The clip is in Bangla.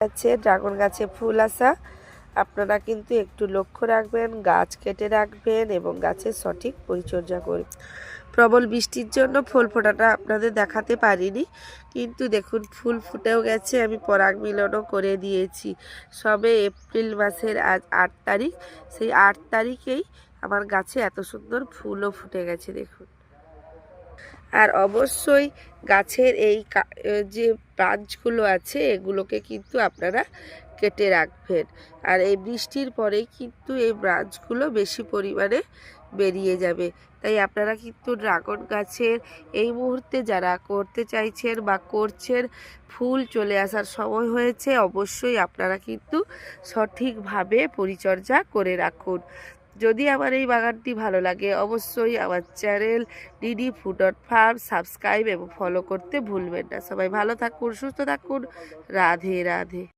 আছে ড্রাগন গাছে ফুল আসা। আপনারা কিন্তু একটু লক্ষ্য রাখবেন, গাছ কেটে রাখবেন এবং গাছের সঠিক পরিচর্যা করবেন। প্রবল বৃষ্টির জন্য ফুল ফোটাটা আপনাদের দেখাতে পারিনি, কিন্তু দেখুন ফুল ফুটেও গেছে, আমি পরাগ মিলনও করে দিয়েছি। সবে এপ্রিল মাসের আজ 8 তারিখ, সেই 8 তারিখেই আমার গাছে এত সুন্দর ফুলও ফুটে গেছে দেখুন। আর অবশ্যই গাছের এই যে ব্রাঞ্চগুলো আছে এগুলোকে কিন্তু আপনারা কেটে রাখবেন। আর এই বৃষ্টির পরেই কিন্তু এই ব্রাঞ্চগুলো বেশি পরিমাণে বেরিয়ে যাবে। তাই আপনারা কিন্তু ড্রাগন গাছের এই মুহূর্তে যারা করতে চাইছেন বা করছেন, ফুল চলে আসার সময় হয়েছে, অবশ্যই আপনারা কিন্তু সঠিকভাবে পরিচর্যা করে রাখুন। যদি আমার এই বাগানটি ভালো লাগে অবশ্যই আমার channel DD food farm subscribe এবং ফলো করতে ভুলবেন না। সবাই ভালো থাকুন, সুস্থ থাকুন। রাধে রাধে।